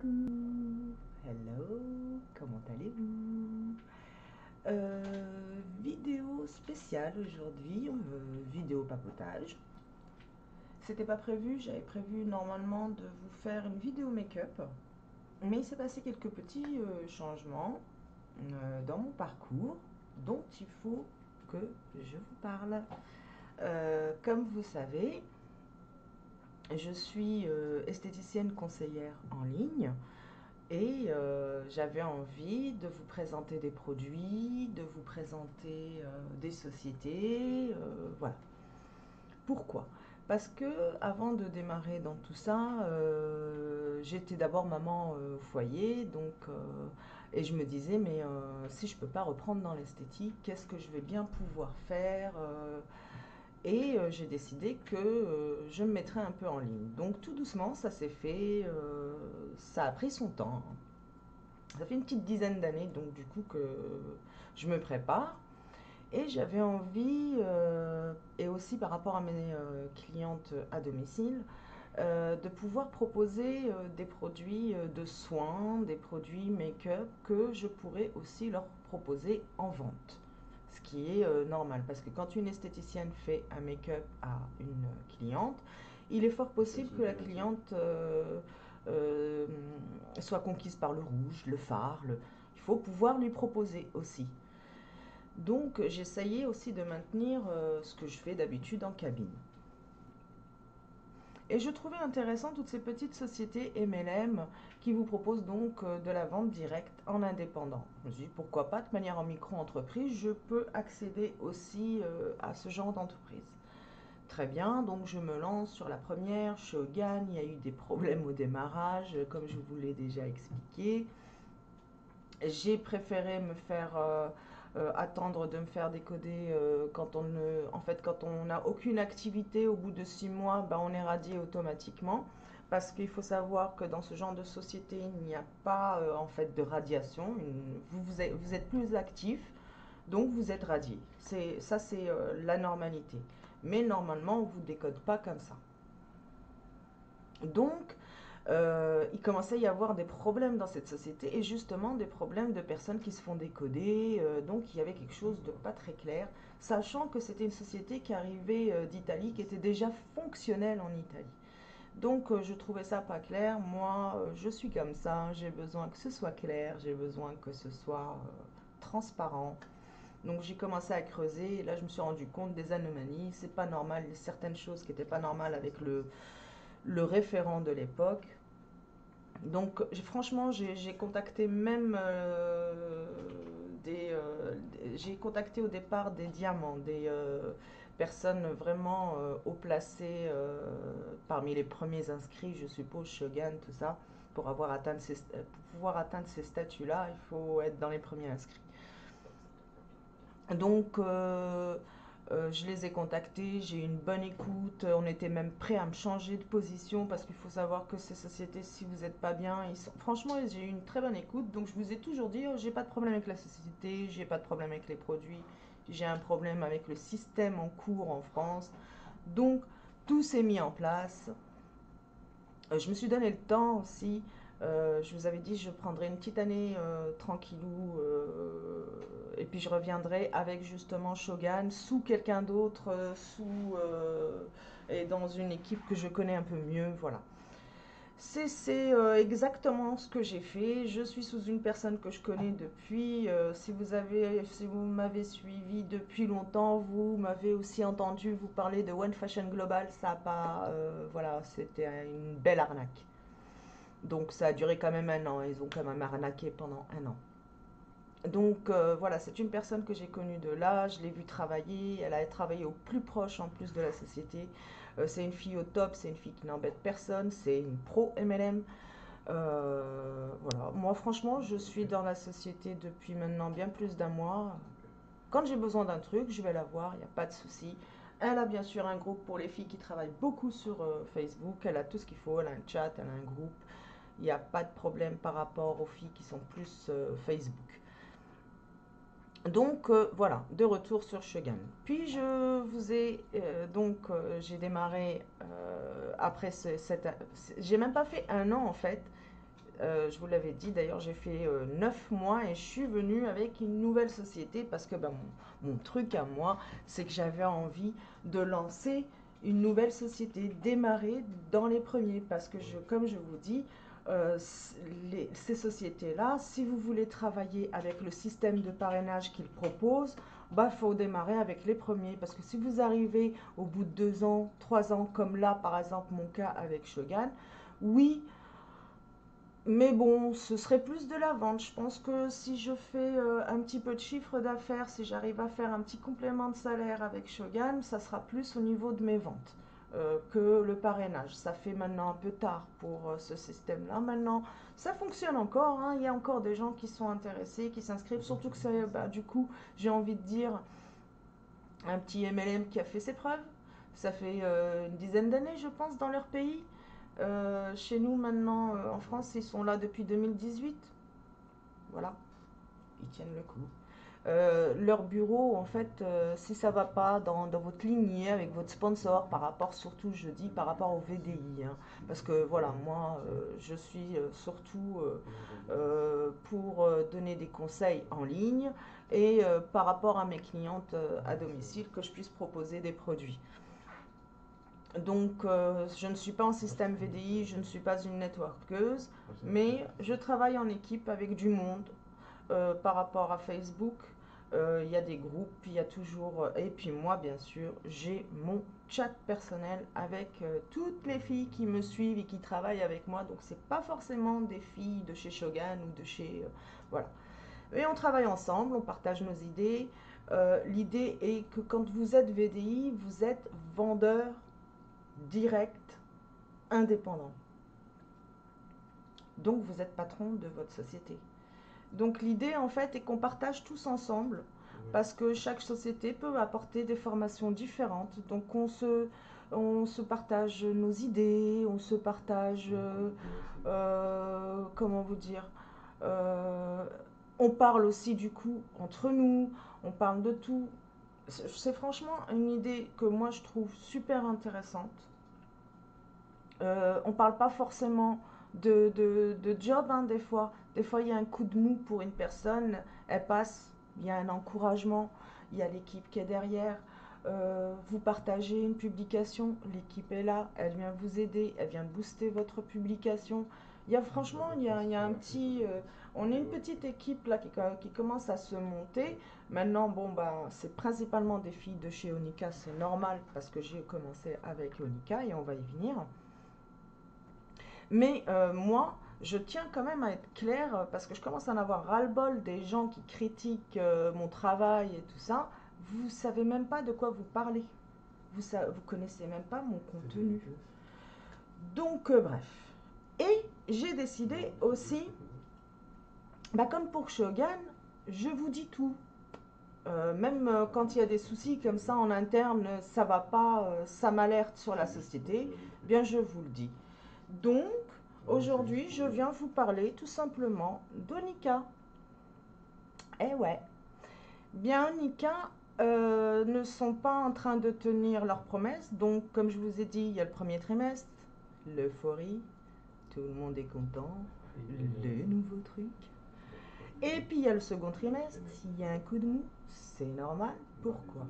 Coucou, hello, comment allez-vous? Vidéo spéciale aujourd'hui, vidéo papotage. C'était pas prévu, j'avais prévu normalement de vous faire une vidéo make-up, mais il s'est passé quelques petits changements dans mon parcours dont il faut que je vous parle. Comme vous savez, je suis esthéticienne conseillère en ligne. Et j'avais envie de vous présenter des produits, de vous présenter des sociétés, voilà. Pourquoi? Parce que avant de démarrer dans tout ça, j'étais d'abord maman au foyer, donc et je me disais mais si je peux pas reprendre dans l'esthétique, qu'est-ce que je vais bien pouvoir faire et j'ai décidé que je me mettrais un peu en ligne. Donc tout doucement, ça s'est fait, ça a pris son temps. Ça fait une petite dizaine d'années, donc du coup que je me prépare. Et j'avais envie, et aussi par rapport à mes clientes à domicile, de pouvoir proposer des produits de soins, des produits make-up que je pourrais aussi leur proposer en vente. Ce qui est normal, parce que quand une esthéticienne fait un make-up à une cliente, il est fort possible que la cliente euh, soit conquise par le rouge, le fard. Il faut pouvoir lui proposer aussi. Donc j'essayais aussi de maintenir ce que je fais d'habitude en cabine. Et je trouvais intéressant toutes ces petites sociétés MLM qui vous proposent donc de la vente directe en indépendant. Je me suis dit pourquoi pas, de manière en micro-entreprise, je peux accéder aussi à ce genre d'entreprise. Très bien, donc je me lance sur la première, Shogun, il y a eu des problèmes au démarrage, comme je vous l'ai déjà expliqué. J'ai préféré me faire attendre de me faire décoder quand on ne, en fait, quand on n'a aucune activité au bout de 6 mois, ben, on est radié automatiquement. Parce qu'il faut savoir que dans ce genre de société, il n'y a pas en fait de radiation. Vous êtes plus actif, donc vous êtes radié. Ça, c'est la normalité. Mais normalement, on ne vous décode pas comme ça. Donc, il commençait à y avoir des problèmes dans cette société et justement des problèmes de personnes qui se font décoder. Donc il y avait quelque chose de pas très clair, sachant que c'était une société qui arrivait d'Italie, qui était déjà fonctionnelle en Italie. Donc je trouvais ça pas clair. Moi, je suis comme ça. J'ai besoin que ce soit clair. J'ai besoin que ce soit transparent. Donc j'ai commencé à creuser. Et là, je me suis rendu compte des anomalies. C'est pas normal. Il y a certaines choses qui n'étaient pas normales avec le référent de l'époque. Donc franchement, j'ai contacté même j'ai contacté au départ des diamants, des personnes vraiment haut placées parmi les premiers inscrits, je suppose, Shogun, tout ça. Pour pouvoir atteindre ces statuts-là, il faut être dans les premiers inscrits. Donc, je les ai contactés, j'ai eu une bonne écoute. On était même prêt à me changer de position parce qu'il faut savoir que ces sociétés, si vous n'êtes pas bien, franchement, j'ai eu une très bonne écoute. Donc, je vous ai toujours dit, oh, j'ai pas de problème avec la société, j'ai pas de problème avec les produits, j'ai un problème avec le système en cours en France. Donc, tout s'est mis en place. Je me suis donné le temps aussi. Je vous avais dit, je prendrai une petite année tranquillou et puis je reviendrai avec justement Shogun sous quelqu'un d'autre, et dans une équipe que je connais un peu mieux. Voilà. C'est exactement ce que j'ai fait. Je suis sous une personne que je connais depuis. Si vous m'avez suivi depuis longtemps, vous m'avez aussi entendu vous parler de One Fashion Global. Ça a pas, voilà, c'était une belle arnaque. Donc ça a duré quand même un an. Ils ont quand même arnaqué pendant un an. Donc voilà, c'est une personne que j'ai connue de là, je l'ai vue travailler, elle a travaillé au plus proche en plus de la société. C'est une fille au top, c'est une fille qui n'embête personne, c'est une pro MLM. Voilà, moi franchement, je suis dans la société depuis maintenant bien plus d'un mois. Quand j'ai besoin d'un truc, je vais la voir, il n'y a pas de souci. Elle a bien sûr un groupe pour les filles qui travaillent beaucoup sur Facebook, elle a tout ce qu'il faut, elle a un chat, elle a un groupe. Il n'y a pas de problème par rapport aux filles qui sont plus Facebook. Donc voilà, de retour sur Shogun. Puis je vous ai j'ai démarré après j'ai même pas fait un an en fait. Je vous l'avais dit, d'ailleurs, j'ai fait 9 mois et je suis venue avec une nouvelle société parce que ben, mon truc à moi, c'est que j'avais envie de lancer une nouvelle société, démarrer dans les premiers. Parce que, comme je vous dis, ces sociétés-là, si vous voulez travailler avec le système de parrainage qu'ils proposent, bah, faut démarrer avec les premiers. Parce que si vous arrivez au bout de 2 ans, 3 ans, comme là, par exemple, mon cas avec Shogun, oui, mais bon, ce serait plus de la vente. Je pense que si je fais un petit peu de chiffre d'affaires, si j'arrive à faire un petit complément de salaire avec Shogun, ça sera plus au niveau de mes ventes que le parrainage. Ça fait maintenant un peu tard pour ce système-là. Maintenant, ça fonctionne encore, hein. Il y a encore des gens qui sont intéressés, qui s'inscrivent. Surtout que c'est, bah, du coup, j'ai envie de dire, un petit MLM qui a fait ses preuves. Ça fait une dizaine d'années, je pense, dans leur pays. Chez nous, maintenant, en France, ils sont là depuis 2018. Voilà, ils tiennent le coup. Leur bureau, en fait, si ça va pas dans votre lignée avec votre sponsor, par rapport, surtout, je dis, par rapport au VDI, hein, parce que voilà, moi, je suis surtout pour donner des conseils en ligne et par rapport à mes clientes à domicile, que je puisse proposer des produits. Donc, je ne suis pas en système VDI, je ne suis pas une networkeuse, mais je travaille en équipe avec du monde. Par rapport à Facebook, il y a des groupes, il y a toujours... et puis moi, bien sûr, j'ai mon chat personnel avec toutes les filles qui me suivent et qui travaillent avec moi. Donc, c'est pas forcément des filles de chez Shogun ou de chez... voilà. Et on travaille ensemble, on partage nos idées. L'idée est que quand vous êtes VDI, vous êtes vendeur direct, indépendant. Donc vous êtes patron de votre société. Donc l'idée en fait est qu'on partage tous ensemble parce que chaque société peut apporter des formations différentes. Donc on se partage nos idées, on se partage, comment vous dire, euh, on parle aussi du coup entre nous, on parle de tout. C'est franchement une idée que moi je trouve super intéressante. On ne parle pas forcément de job, hein, des fois. Des fois, il y a un coup de mou pour une personne, elle passe, il y a un encouragement, il y a l'équipe qui est derrière. Vous partagez une publication, l'équipe est là, elle vient vous aider, elle vient booster votre publication. Franchement, il y a un petit... on est une petite équipe là qui commence à se monter. Maintenant, bon, bah, c'est principalement des filles de chez Onika, c'est normal parce que j'ai commencé avec Onika et on va y venir. Mais moi, je tiens quand même à être claire parce que je commence à en avoir ras-le-bol des gens qui critiquent mon travail et tout ça. Vous savez même pas de quoi vous parlez. Vous connaissez même pas mon contenu. Donc, bref. Et j'ai décidé aussi, bah, comme pour Shogun, je vous dis tout. Même quand il y a des soucis comme ça en interne, ça va pas, ça m'alerte sur la société, bien je vous le dis. Donc, aujourd'hui, je viens vous parler tout simplement d'Onika. Eh ouais. Bien, Onika ne sont pas en train de tenir leurs promesses. Donc, comme je vous ai dit, il y a le premier trimestre, l'euphorie, tout le monde est content, les nouveaux trucs. Et puis, il y a le second trimestre, il y a un coup de mou, c'est normal. Pourquoi?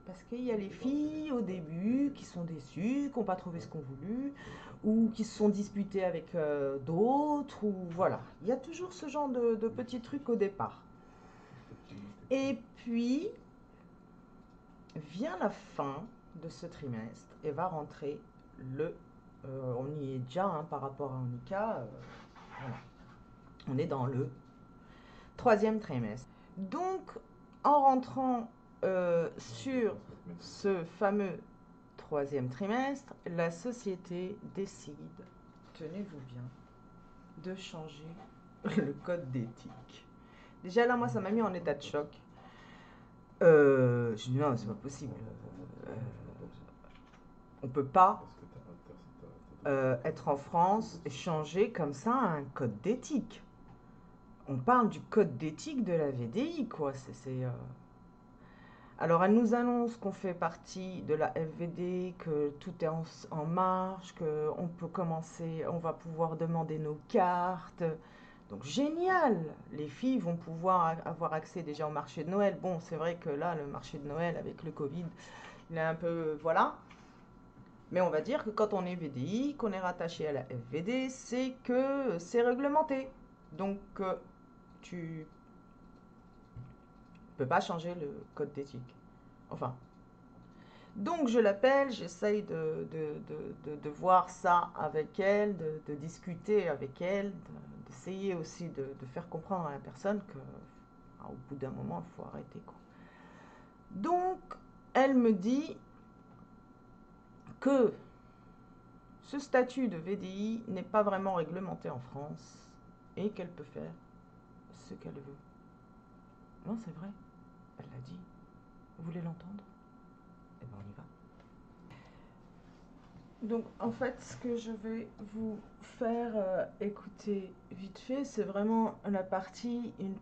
Parce qu'il y a les filles au début qui sont déçues, qui n'ont pas trouvé ce qu'on voulu, ou qui se sont disputées avec d'autres, ou voilà. Il y a toujours ce genre de petits trucs au départ. Et puis, vient la fin de ce trimestre et va rentrer on y est déjà hein, par rapport à Onika, voilà. On est dans le troisième trimestre. Donc, en rentrant sur ce fameux troisième trimestre, la société décide, tenez-vous bien, de changer le code d'éthique. Déjà là, moi, ça m'a mis en état de choc. Je dis non, c'est pas possible. On peut pas être en France et changer comme ça un code d'éthique. On parle du code d'éthique de la VDI, quoi. Alors, elle nous annonce qu'on fait partie de la FVD, que tout est en marche, qu'on peut commencer, on va pouvoir demander nos cartes. Donc, génial! Les filles vont pouvoir avoir accès déjà au marché de Noël. Bon, c'est vrai que là, le marché de Noël, avec le Covid, il est un peu... Voilà. Mais on va dire que quand on est VDI, qu'on est rattaché à la FVD, c'est que c'est réglementé. Donc, tu peux pas changer le code d'éthique. Enfin, donc je l'appelle, j'essaye de voir ça avec elle, de discuter avec elle, d'essayer aussi de faire comprendre à la personne que au bout d'un moment, il faut arrêter, quoi. Donc, elle me dit que ce statut de VDI n'est pas vraiment réglementé en France et qu'elle peut faire ce qu'elle veut. Non, c'est vrai, elle l'a dit. Vous voulez l'entendre? Eh bien, on y va. Donc, en fait, ce que je vais vous faire écouter vite fait, c'est vraiment une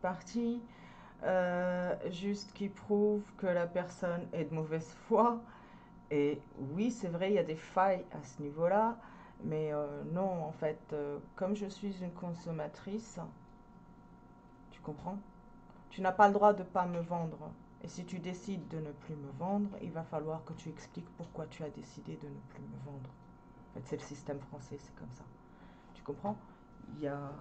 partie juste qui prouve que la personne est de mauvaise foi. Et oui, c'est vrai, il y a des failles à ce niveau-là, mais non, en fait, comme je suis une consommatrice, tu comprends? Tu n'as pas le droit de ne pas me vendre. Et si tu décides de ne plus me vendre, il va falloir que tu expliques pourquoi tu as décidé de ne plus me vendre. En fait, c'est le système français, c'est comme ça. Tu comprends? Il y a,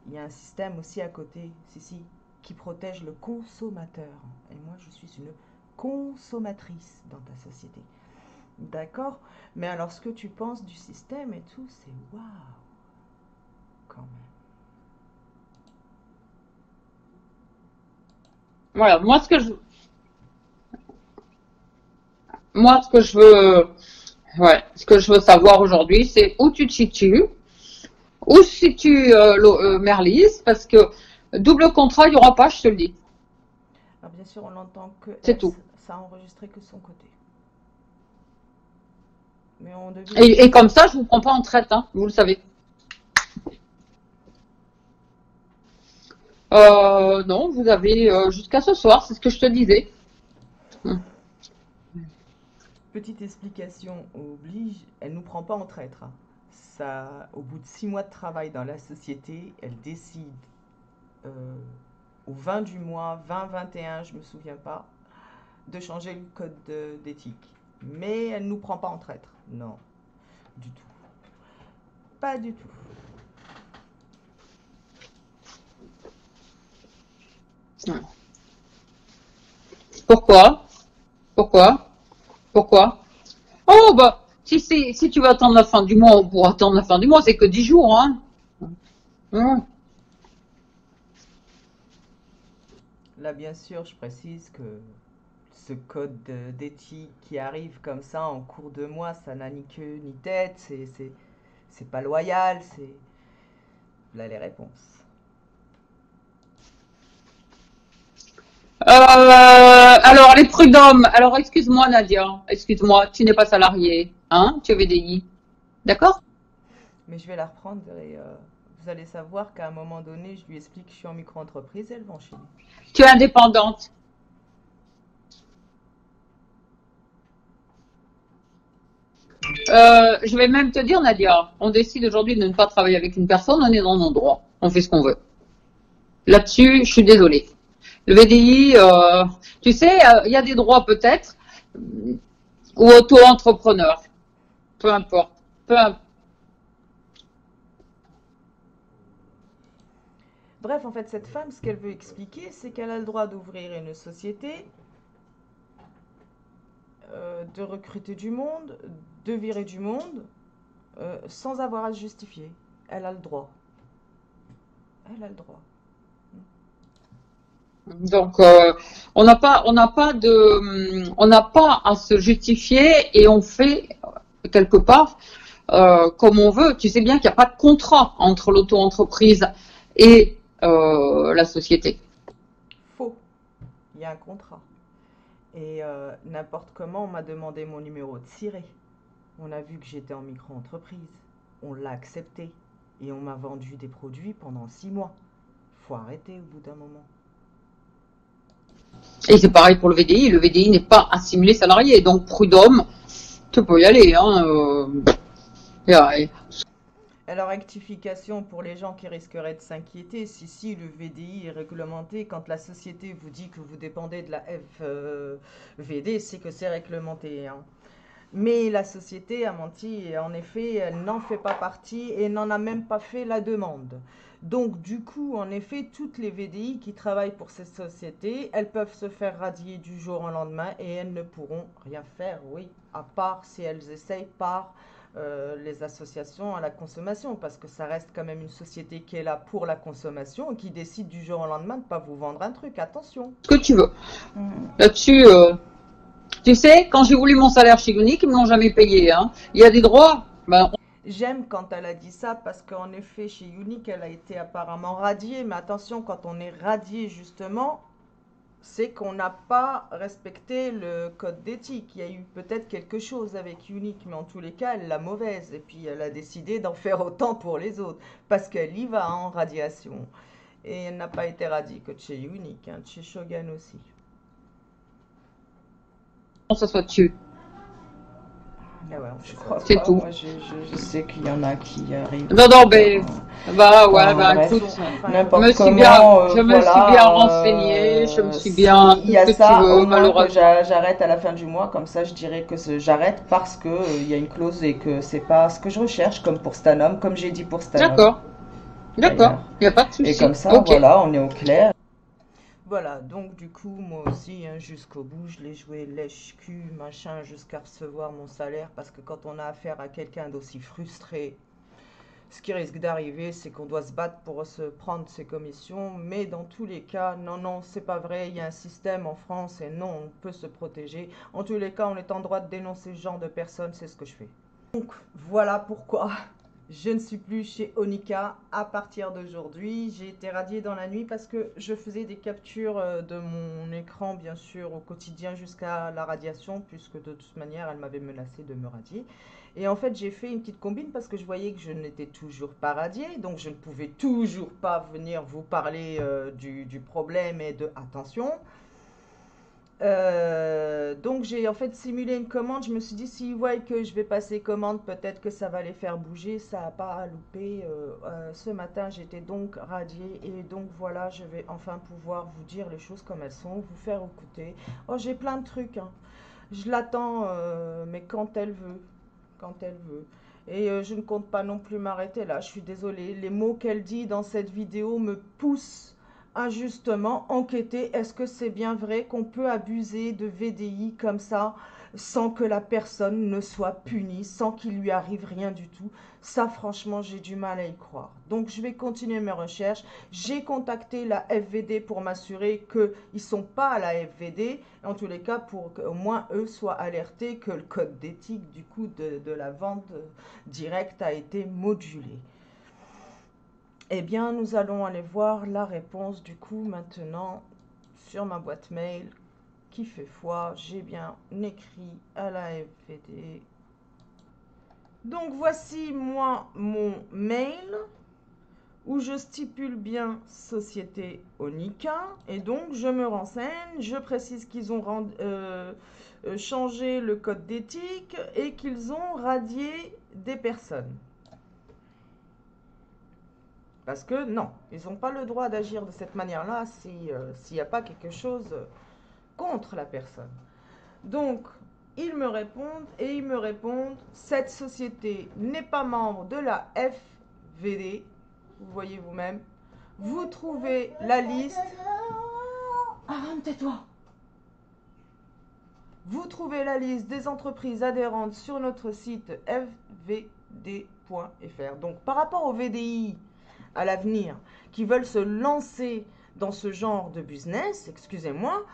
il y a un système aussi à côté, si, qui protège le consommateur. Et moi, je suis une consommatrice dans ta société. D'accord? Mais alors, ce que tu penses du système et tout, c'est waouh, quand même. Voilà, moi, ce que je veux, ouais, ce que je veux savoir aujourd'hui, c'est où tu te situes, où se situe Merlise, parce que double contrat, il n'y aura pas, je te le dis. Alors, bien sûr, on l'entend que C'est elle, tout. ça a enregistré que son côté. Mais on devine Et qui. comme ça, je vous prends pas en traite, hein, vous le savez. Non, vous avez jusqu'à ce soir, c'est ce que je te disais. Hum. Petite explication oblige, elle nous prend pas en traître, hein. Ça, au bout de 6 mois de travail dans la société, elle décide euh, au 20 du mois, 20-21, je me souviens pas, de changer le code d'éthique. Mais elle nous prend pas en traître. Non, du tout. Pas du tout. Pourquoi? Pourquoi? Pourquoi? Oh, bah, si tu veux attendre la fin du mois, on pourra attendre la fin du mois, c'est que 10 jours, hein. Hum. Là, bien sûr, je précise que ce code d'éthique qui arrive comme ça en cours de mois, ça n'a ni queue ni tête, c'est pas loyal, c'est... Là, les réponses. Alors, les prud'hommes. Alors, excuse-moi, Nadia. Excuse-moi, tu n'es pas salarié. Hein? Tu es VDI. D'accord? Mais je vais la reprendre et vous allez savoir qu'à un moment donné, je lui explique que je suis en micro-entreprise et elle va enchaîner. Tu es indépendante. Je vais même te dire, Nadia, on décide aujourd'hui de ne pas travailler avec une personne, on est dans nos droits. On fait ce qu'on veut. Là-dessus, je suis désolée. Le VDI, tu sais, il y a des droits peut-être, ou auto-entrepreneur. Peu importe. Peu importe. Bref, en fait, cette femme, ce qu'elle veut expliquer, c'est qu'elle a le droit d'ouvrir une société, de recruter du monde, de virer du monde, sans avoir à se justifier. Elle a le droit. Elle a le droit. Donc, on n'a pas à se justifier et on fait quelque part comme on veut. Tu sais bien qu'il n'y a pas de contrat entre l'auto-entreprise et la société. Faux. Il y a un contrat. Et n'importe comment, on m'a demandé mon numéro de ciré. On a vu que j'étais en micro-entreprise. On l'a accepté. Et on m'a vendu des produits pendant 6 mois. Faut arrêter au bout d'un moment. Et c'est pareil pour le VDI. Le VDI n'est pas assimilé salarié. Donc, prud'homme, tu peux y aller. Hein, Alors, rectification pour les gens qui risqueraient de s'inquiéter, si le VDI est réglementé, quand la société vous dit que vous dépendez de la FVD, c'est que c'est réglementé, hein. Mais la société a menti et en effet, elle n'en fait pas partie et n'en a même pas fait la demande. Donc du coup, en effet, toutes les VDI qui travaillent pour ces sociétés, elles peuvent se faire radier du jour au lendemain et elles ne pourront rien faire, oui, à part si elles essayent par les associations à la consommation, parce que ça reste quand même une société qui est là pour la consommation et qui décide du jour au lendemain de ne pas vous vendre un truc, attention. Ce que tu veux. Là-dessus, tu sais, quand j'ai voulu mon salaire chez Unique, ils ne me l'ont jamais payé. Hein. Il y a des droits. J'aime quand elle a dit ça parce qu'en effet, chez Unique, elle a été apparemment radiée. Mais attention, quand on est radié, justement, c'est qu'on n'a pas respecté le code d'éthique. Il y a eu peut-être quelque chose avec Unique, mais en tous les cas, elle l'a mauvaise. Et puis, elle a décidé d'en faire autant pour les autres parce qu'elle y va en radiation. Et elle n'a pas été radiée que de chez Unique, hein, de chez Shogun aussi. Ça soit dessus. Ah ouais, je crois c'est pas. tout. Moi, je sais qu'il y en a qui arrivent. Non, mais bah ouais, bref, écoute, n'importe je me suis comment, bien, je me voilà, suis bien renseignée, je me suis bien. Il y a tout ce que ça, tu veux, au moins que malheureusement. j'arrête à la fin du mois, comme ça je dirais que j'arrête parce que il y a une clause et que c'est pas ce que je recherche, comme pour Stanum, comme j'ai dit pour Stanum. D'accord, D'ailleurs. il n'y a pas de souci. Et comme ça, Ok. voilà, on est au clair. Voilà, donc du coup, moi aussi, hein, jusqu'au bout, je l'ai joué lèche-cul, machin, jusqu'à recevoir mon salaire, parce que quand on a affaire à quelqu'un d'aussi frustré, ce qui risque d'arriver, c'est qu'on doit se battre pour se prendre ses commissions, mais dans tous les cas, non, c'est pas vrai, il y a un système en France et non, on peut se protéger. En tous les cas, on est en droit de dénoncer ce genre de personnes, c'est ce que je fais. Donc, voilà pourquoi je ne suis plus chez Onika à partir d'aujourd'hui. J'ai été radiée dans la nuit parce que je faisais des captures de mon écran, bien sûr, au quotidien jusqu'à la radiation, puisque de toute manière, elle m'avait menacé de me radier. Et en fait, j'ai fait une petite combine parce que je voyais que je n'étais toujours pas radiée, donc je ne pouvais toujours pas venir vous parler du problème et de attention. Donc j'ai en fait simulé une commande. Je me suis dit, s'ils voient que je vais passer commande, peut-être que ça va les faire bouger. Ça n'a pas loupé. Ce matin, j'étais donc radiée. Et donc voilà, je vais enfin pouvoir vous dire les choses comme elles sont, vous faire écouter. Oh, j'ai plein de trucs, hein. Je l'attends, mais quand elle veut. Quand elle veut. Et je ne compte pas non plus m'arrêter là. Je suis désolée. Les mots qu'elle dit dans cette vidéo me poussent à justement enquêter. Est-ce que c'est bien vrai qu'on peut abuser de VDI comme ça sans que la personne ne soit punie, sans qu'il lui arrive rien du tout? Ça, franchement, j'ai du mal à y croire. Donc, je vais continuer mes recherches. J'ai contacté la FVD pour m'assurer qu'ils ne sont pas à la FVD. En tous les cas, pour qu'au moins eux soient alertés que le code d'éthique du coup de la vente directe a été modulé. Eh bien, nous allons aller voir la réponse du coup maintenant sur ma boîte mail qui fait foi. J'ai bien écrit à la FVD. Donc, voici moi mon mail où je stipule bien Société Onika. Et donc, je me renseigne, je précise qu'ils ont changé le code d'éthique et qu'ils ont radié des personnes. Parce que non, ils n'ont pas le droit d'agir de cette manière-là s'il n'y a pas quelque chose contre la personne. Donc, ils me répondent, cette société n'est pas membre de la FVD, vous voyez vous-même. Vous trouvez la liste... Aram, tais-toi. Vous trouvez la liste des entreprises adhérentes sur notre site fvd.fr. Donc, par rapport au VDI à l'avenir qui veulent se lancer dans ce genre de business, excusez-moi,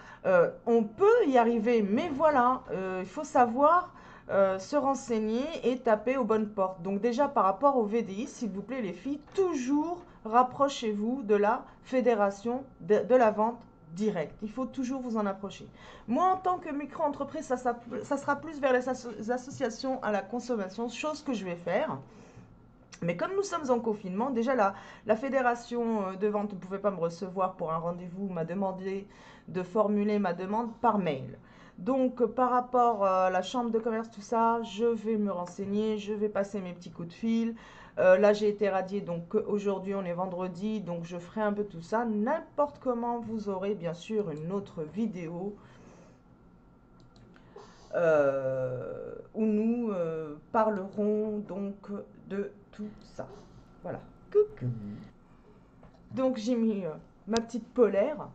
on peut y arriver, mais voilà, il faut savoir se renseigner et taper aux bonnes portes. Donc déjà par rapport au VDI, s'il vous plaît les filles, toujours rapprochez-vous de la fédération de la vente directe. Il faut toujours vous en approcher. Moi, en tant que micro-entreprise, ça sera plus vers les associations à la consommation, chose que je vais faire. Mais comme nous sommes en confinement, déjà la fédération de vente ne pouvait pas me recevoir pour un rendez-vous, m'a demandé de formuler ma demande par mail. Donc par rapport à la chambre de commerce, tout ça, je vais me renseigner, je vais passer mes petits coups de fil. Là j'ai été radiée, donc aujourd'hui on est vendredi, donc je ferai un peu tout ça. N'importe comment, vous aurez bien sûr une autre vidéo où nous parlerons donc de tout ça. Voilà. Coucou. Donc j'ai mis ma petite polaire.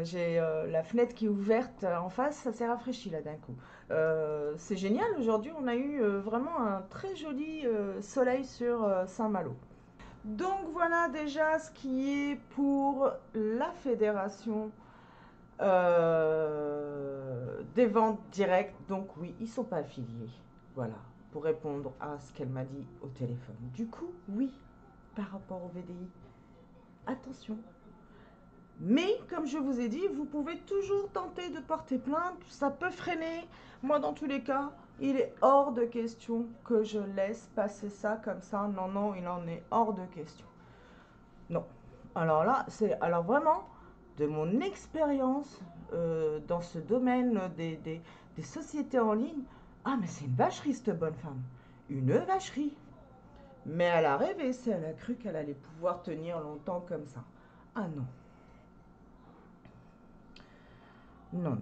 J'ai la fenêtre qui est ouverte en face, ça s'est rafraîchi là d'un coup. C'est génial, aujourd'hui on a eu vraiment un très joli soleil sur Saint-Malo. Donc voilà déjà ce qui est pour la fédération des ventes directes. Donc oui, ils ne sont pas affiliés. Voilà, pour répondre à ce qu'elle m'a dit au téléphone. Du coup, oui, par rapport au VDI, attention. Mais comme je vous ai dit, vous pouvez toujours tenter de porter plainte. Ça peut freiner. Moi, dans tous les cas, il est hors de question que je laisse passer ça comme ça. Non, non, il en est hors de question. Non. Alors là, c'est alors vraiment de mon expérience dans ce domaine des sociétés en ligne. Ah, mais c'est une vacherie, cette bonne femme. Une vacherie. Mais elle a rêvé, si elle a cru qu'elle allait pouvoir tenir longtemps comme ça. Ah non. Non, non.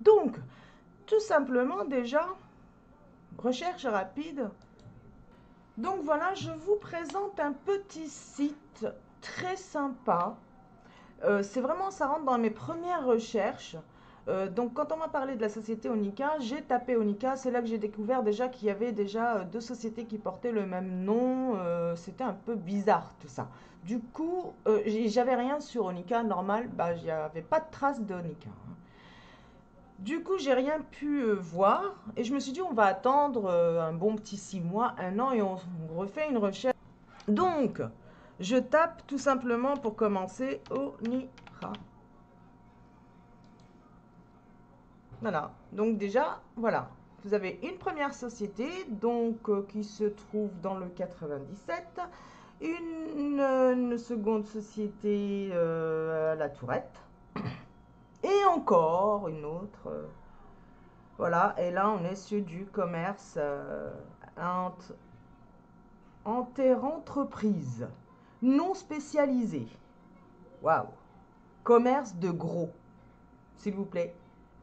Donc, tout simplement déjà, recherche rapide. Donc voilà, je vous présente un petit site très sympa. C'est vraiment, ça rentre dans mes premières recherches. Donc quand on m'a parlé de la société Onika, j'ai tapé Onika. C'est là que j'ai découvert déjà qu'il y avait déjà deux sociétés qui portaient le même nom. C'était un peu bizarre tout ça. Du coup, j'avais rien sur Onika, normal. Bah, il n'y avait pas de trace de Onika. Du coup, j'ai rien pu voir. Et je me suis dit, on va attendre un bon petit 6 mois, 1 an et on refait une recherche. Donc, je tape tout simplement pour commencer Onika. Voilà, donc déjà, voilà, vous avez une première société donc qui se trouve dans le 97, une seconde société à la Tourette, et encore une autre. Voilà, et là on est sur du commerce interentreprise, non spécialisé. Waouh! Commerce de gros, s'il vous plaît.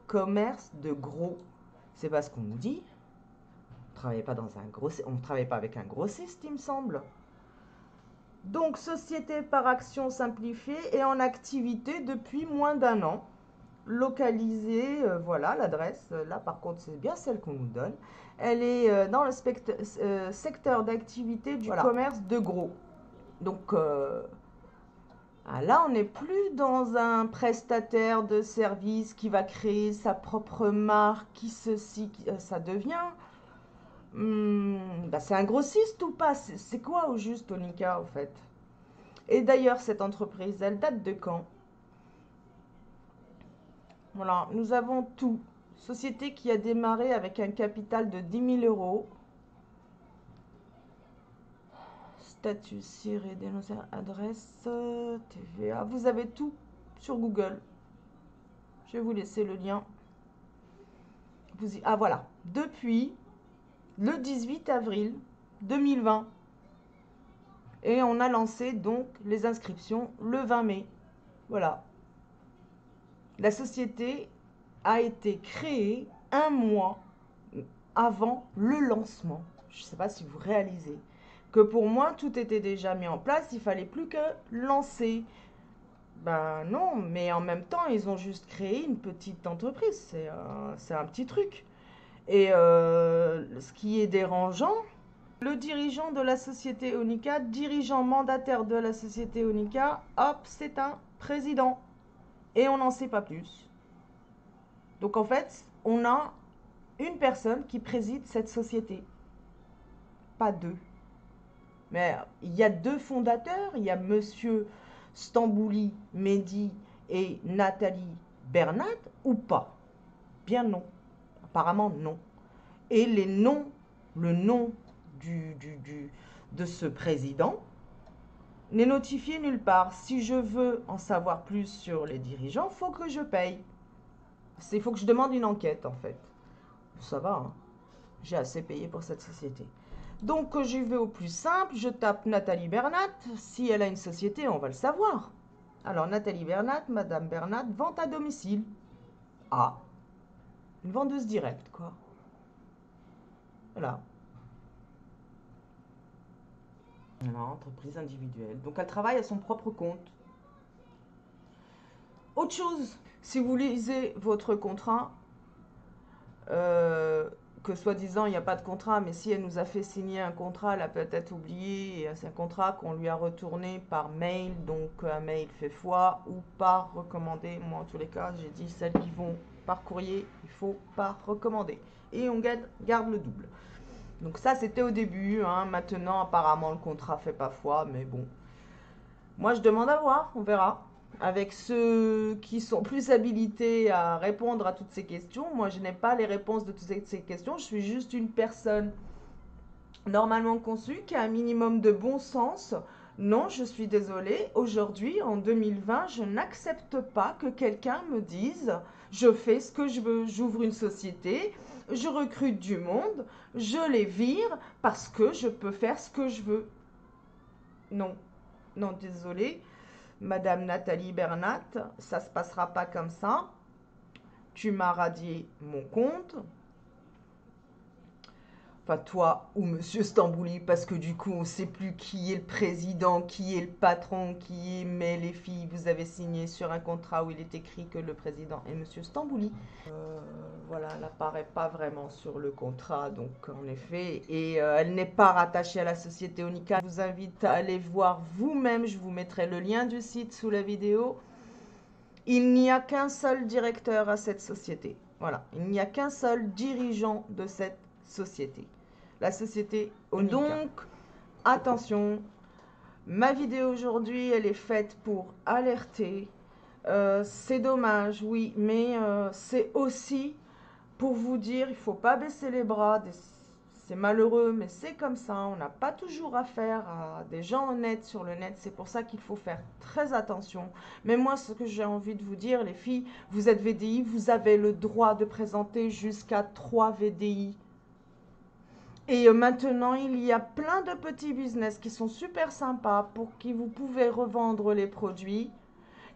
Commerce de gros. C'est pas ce qu'on nous dit. On ne travaille pas avec un grossiste, il me semble. Donc, société par action simplifiée et en activité depuis moins d'1 an. Localisée, voilà l'adresse. Là, par contre, c'est bien celle qu'on nous donne. Elle est dans le secteur d'activité du commerce de gros. Donc, là, on n'est plus dans un prestataire de service qui va créer sa propre marque, ça devient. Bah c'est un grossiste ou pas? C'est quoi au juste, Onika, en fait? Et d'ailleurs, cette entreprise, elle date de quand? Voilà, nous avons tout. Société qui a démarré avec un capital de 10 000 euros. Statut ciré, dénonciation, adresse, TVA. Vous avez tout sur Google. Je vais vous laisser le lien. Ah voilà, depuis le 18 avril 2020. Et on a lancé donc les inscriptions le 20 mai. Voilà. La société a été créée 1 mois avant le lancement. Je ne sais pas si vous réalisez que pour moi, tout était déjà mis en place. Il fallait plus que lancer. Ben non, mais en même temps, ils ont juste créé une petite entreprise. C'est un petit truc. Et ce qui est dérangeant, le dirigeant de la société Onika, dirigeant mandataire de la société Onika, hop, c'est un président. Et on n'en sait pas plus. Donc en fait, on a une personne qui préside cette société. Pas deux. Mais il y a deux fondateurs, il y a monsieur Stambouli Mehdi et Nathalie Bernat, ou pas? Bien non. Apparemment non. Et le nom de ce président n'est notifié nulle part. Si je veux en savoir plus sur les dirigeants, il faut que je paye. Il faut que je demande une enquête, en fait. Ça va, hein. J'ai assez payé pour cette société. Donc, je vais au plus simple, je tape Nathalie Bernat. Si elle a une société, on va le savoir. Alors, Nathalie Bernat, Madame Bernat, vente à domicile. Ah, une vendeuse directe, quoi. Voilà. Voilà, entreprise individuelle. Donc, elle travaille à son propre compte. Autre chose, si vous lisez votre contrat, que soi-disant il n'y a pas de contrat, mais si elle nous a fait signer un contrat, elle a peut-être oublié, et c'est un contrat qu'on lui a retourné par mail, donc un mail fait foi, ou par recommandé. Moi en tous les cas, j'ai dit celles qui vont par courrier, il faut par recommander. Et on garde le double. Donc ça c'était au début, hein. Maintenant apparemment le contrat fait pas foi, mais bon. Moi je demande à voir, on verra. Avec ceux qui sont plus habilités à répondre à toutes ces questions. Moi, je n'ai pas les réponses de toutes ces questions. Je suis juste une personne normalement conçue qui a un minimum de bon sens. Non, je suis désolée. Aujourd'hui, en 2020, je n'accepte pas que quelqu'un me dise « Je fais ce que je veux, j'ouvre une société, je recrute du monde, je les vire parce que je peux faire ce que je veux. » Non, non, désolée. Madame Nathalie Bernat, ça se passera pas comme ça. Tu m'as radié mon compte. Enfin, toi ou Monsieur Stambouli, parce que du coup, on ne sait plus qui est le président, qui est le patron, qui est... Mais les filles, vous avez signé sur un contrat où il est écrit que le président est Monsieur Stambouli. Voilà, elle n'apparaît pas vraiment sur le contrat, donc en effet, et elle n'est pas rattachée à la société Onica. Je vous invite à aller voir vous-même, je vous mettrai le lien du site sous la vidéo. Il n'y a qu'un seul directeur à cette société. Voilà, il n'y a qu'un seul dirigeant de cette société. La société Onica. Donc, attention, ma vidéo aujourd'hui, elle est faite pour alerter. C'est dommage, oui, mais c'est aussi pour vous dire, il ne faut pas baisser les bras. C'est malheureux, mais c'est comme ça. On n'a pas toujours affaire à des gens honnêtes sur le net. C'est pour ça qu'il faut faire très attention. Mais moi, ce que j'ai envie de vous dire, les filles, vous êtes VDI, vous avez le droit de présenter jusqu'à 3 VDI. Et maintenant, il y a plein de petits business qui sont super sympas pour qui vous pouvez revendre les produits.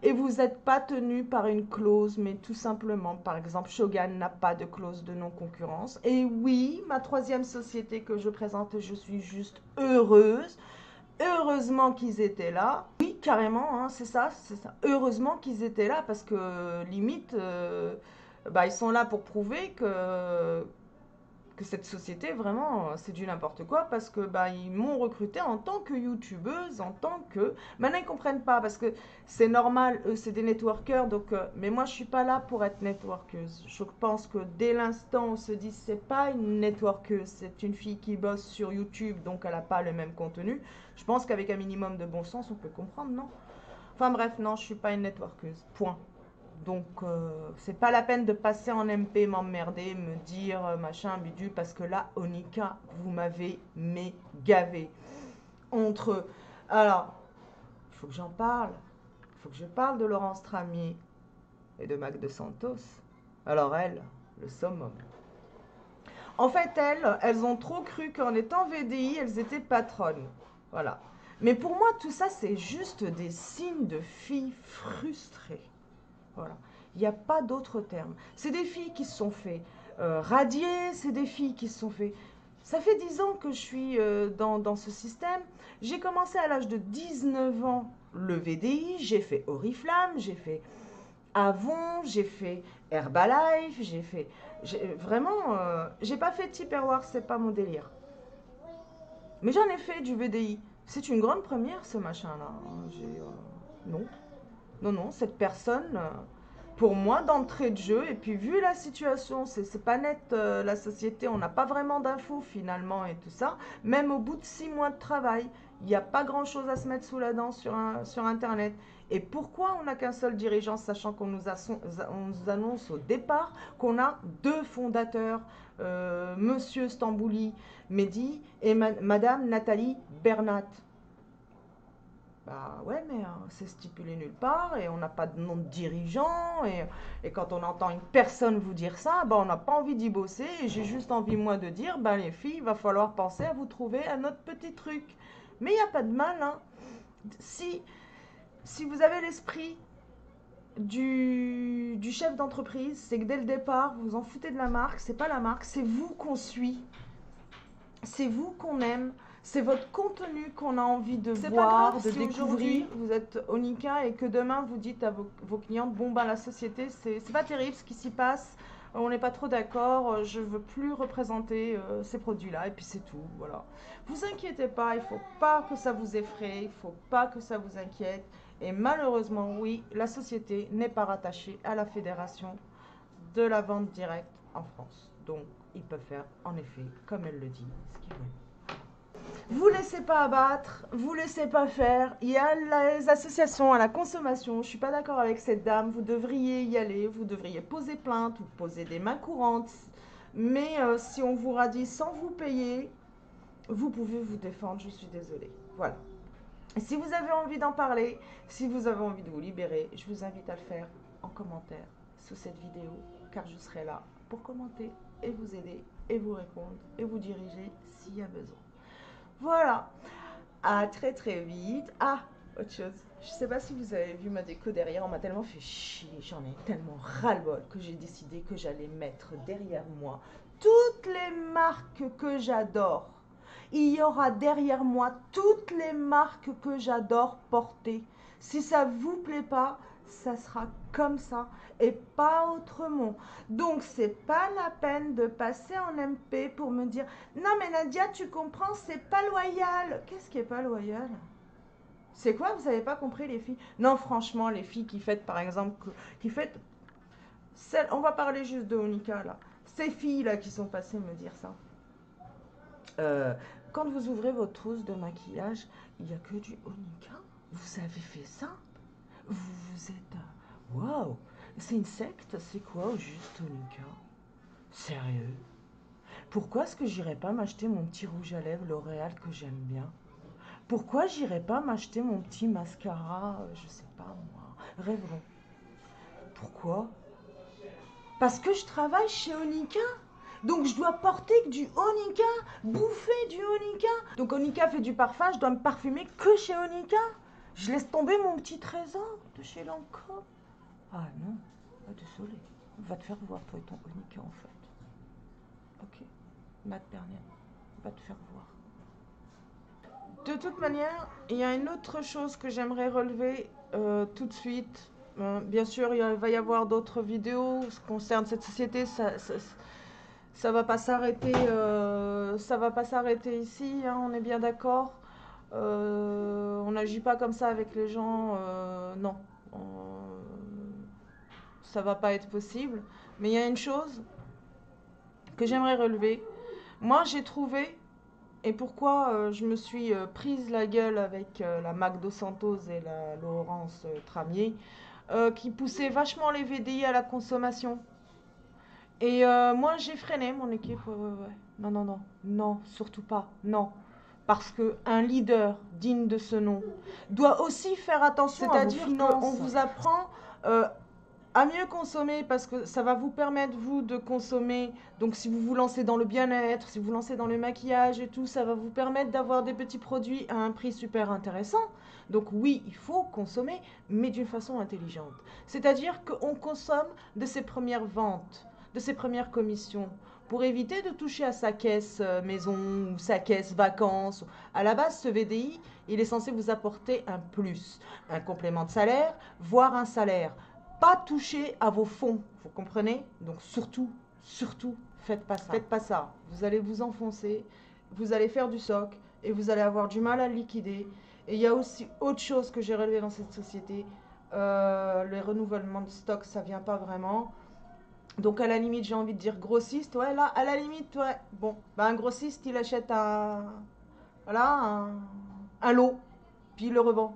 Et vous n'êtes pas tenu par une clause, mais tout simplement, par exemple, Shogun n'a pas de clause de non-concurrence. Et oui, ma 3e société que je présente, je suis juste heureuse. Heureusement qu'ils étaient là. Oui, carrément, hein, c'est ça, c'est ça. Heureusement qu'ils étaient là parce que, limite, ils sont là pour prouver que cette société, vraiment, c'est du n'importe quoi parce que ils m'ont recruté en tant que youtubeuse, en tant que... Maintenant, ils comprennent pas parce que c'est normal, eux, c'est des networkers, donc... mais moi, je suis pas là pour être networkeuse. Je pense que dès l'instant, on se dit, c'est pas une networkeuse, c'est une fille qui bosse sur YouTube, donc elle n'a pas le même contenu. Je pense qu'avec un minimum de bon sens, on peut comprendre, non? Enfin bref, non, je suis pas une networkeuse, point. Donc, c'est pas la peine de passer en MP, m'emmerder, me dire machin, bidule, parce que là, Onica, vous m'avez gavé. Alors, il faut que j'en parle. Il faut que je parle de Laurence Tramier et de Mac de Santos. Alors, elles, le summum. En fait, elles ont trop cru qu'en étant VDI, elles étaient patronnes. Voilà. Mais pour moi, tout ça, c'est juste des signes de filles frustrées. Voilà, il n'y a pas d'autre terme. C'est des filles qui se sont fait radier, c'est des filles qui se sont fait... Ça fait 10 ans que je suis dans ce système. J'ai commencé à l'âge de 19 ans le VDI, j'ai fait Oriflamme, j'ai fait Avon, j'ai fait Herbalife, j'ai fait... Vraiment, j'ai pas fait Tupperware, c'est pas mon délire. Mais j'en ai fait du VDI. C'est une grande première, ce machin-là. Non. Non, cette personne, pour moi, d'entrée de jeu, et puis vu la situation, c'est pas net, la société, on n'a pas vraiment d'infos finalement et tout ça, même au bout de 6 mois de travail, Il n'y a pas grand-chose à se mettre sous la dent sur Internet. Et pourquoi on n'a qu'un seul dirigeant, sachant qu'on on nous annonce au départ qu'on a deux fondateurs, Monsieur Stambouli Mehdi et Madame Nathalie Bernat. Bah ouais, mais c'est stipulé nulle part et on n'a pas de nom de dirigeant. Et quand on entend une personne vous dire ça, bah on n'a pas envie d'y bosser. Et j'ai juste envie, moi, de dire, bah les filles, il va falloir penser à vous trouver un autre petit truc. Mais il n'y a pas de mal, hein. Si vous avez l'esprit du chef d'entreprise, c'est que dès le départ, vous en foutez de la marque, c'est pas la marque, c'est vous qu'on suit. C'est vous qu'on aime. C'est votre contenu qu'on a envie de voir, de découvrir. Vous êtes Onika et que demain vous dites à vos clientes, bon bah la société, c'est pas terrible ce qui s'y passe, on n'est pas trop d'accord, je veux plus représenter ces produits-là et puis c'est tout, voilà. Vous inquiétez pas, il faut pas que ça vous effraie, il faut pas que ça vous inquiète. Et malheureusement, oui, la société n'est pas rattachée à la fédération de la vente directe en France. Donc, ils peuvent faire, en effet, comme elle le dit, ce qu'ils veulent. Vous laissez pas abattre, vous laissez pas faire. Il y a les associations à la consommation. Je suis pas d'accord avec cette dame. Vous devriez y aller. Vous devriez poser plainte ou poser des mains courantes. Mais si on vous radie sans vous payer, vous pouvez vous défendre. Je suis désolée. Voilà. Et si vous avez envie d'en parler, si vous avez envie de vous libérer, je vous invite à le faire en commentaire sous cette vidéo, car je serai là pour commenter et vous aider et vous répondre et vous diriger s'il y a besoin. Voilà, à très très vite. Ah, autre chose, je sais pas si vous avez vu ma déco derrière, on m'a tellement fait chier, j'en ai tellement ras-le-bol que j'ai décidé que j'allais mettre derrière moi toutes les marques que j'adore. Il y aura derrière moi toutes les marques que j'adore porter. Si ça vous plaît pas, ça sera comme ça et pas autrement. Donc c'est pas la peine de passer en MP pour me dire non mais Nadia tu comprends c'est pas loyal. Qu'est-ce qui est pas loyal? C'est quoi, vous avez pas compris les filles? Non franchement les filles qui fêtent par exemple on va parler juste de Onika là. Ces filles là qui sont passées me dire ça. Quand vous ouvrez votre trousse de maquillage, il n'y a que du Onika. Vous avez fait ça? Vous êtes... Waouh! C'est une secte? C'est quoi au juste Onika? Sérieux? Pourquoi est-ce que j'irais pas m'acheter mon petit rouge à lèvres L'Oréal que j'aime bien? Pourquoi j'irais pas m'acheter mon petit mascara, je sais pas moi, Revlon? Pourquoi? Parce que je travaille chez Onika. Donc je dois porter que du Onika, bouffer du Onika. Donc Onika fait du parfum, je dois me parfumer que chez Onika. Je laisse tomber mon petit trésor de chez Lancôme. Ah non, ah, désolé. Va te faire voir toi et ton Onika en fait. Ok, Matt Bernier, va te faire voir. De toute manière, il y a une autre chose que j'aimerais relever tout de suite. Bien sûr, il va y avoir d'autres vidéos qui concernent cette société. Ça va pas s'arrêter, ici, hein, on est bien d'accord. On n'agit pas comme ça avec les gens, non. Ça va pas être possible. Mais il y a une chose que j'aimerais relever. Moi, j'ai trouvé, et pourquoi je me suis prise la gueule avec la Mac Dos Santos et la Laurence Tramier, qui poussaient vachement les VDI à la consommation. Et moi, j'ai freiné mon équipe. Ouais. Non, non, non. Non, surtout pas. Non. Parce qu'un leader digne de ce nom doit aussi faire attention à vos finances. On vous apprend à mieux consommer parce que ça va vous permettre, vous, de consommer. Donc, si vous vous lancez dans le bien-être, si vous vous lancez dans le maquillage et tout, ça va vous permettre d'avoir des petits produits à un prix super intéressant. Donc, oui, il faut consommer, mais d'une façon intelligente. C'est-à-dire qu'on consomme de ses premières ventes, de ses premières commissions, pour éviter de toucher à sa caisse maison ou sa caisse vacances. À la base, ce VDI, il est censé vous apporter un plus, un complément de salaire, voire un salaire. Pas toucher à vos fonds, vous comprenez? Donc surtout, faites pas ça. Faites pas ça. Vous allez vous enfoncer, vous allez faire du soc et vous allez avoir du mal à le liquider. Et il y a aussi autre chose que j'ai relevé dans cette société, les renouvellements de stock, ça vient pas vraiment. Donc à la limite, j'ai envie de dire grossiste, ouais, là, à la limite, ouais, bon, bah, un grossiste, il achète voilà, un lot, puis il le revend.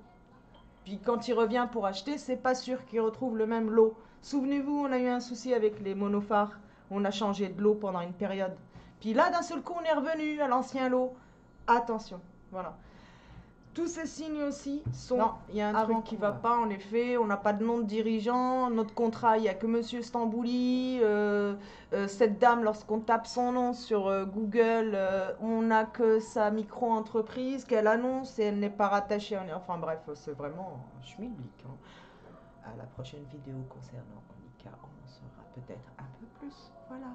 Puis quand il revient pour acheter, c'est pas sûr qu'il retrouve le même lot. Souvenez-vous, on a eu un souci avec les monophares. On a changé de lot pendant une période. Puis là, d'un seul coup, on est revenu à l'ancien lot. Attention, voilà. Tous ces signes aussi sont. Non, il y a un truc qui va pas, en effet. On n'a pas de nom de dirigeant. Notre contrat, il n'y a que Monsieur Stambouli. Cette dame, lorsqu'on tape son nom sur Google, on n'a que sa micro-entreprise qu'elle annonce et elle n'est pas rattachée. Enfin bref, c'est vraiment schmilblick. Hein. À la prochaine vidéo concernant Onika, on en saura peut-être un peu plus. Voilà.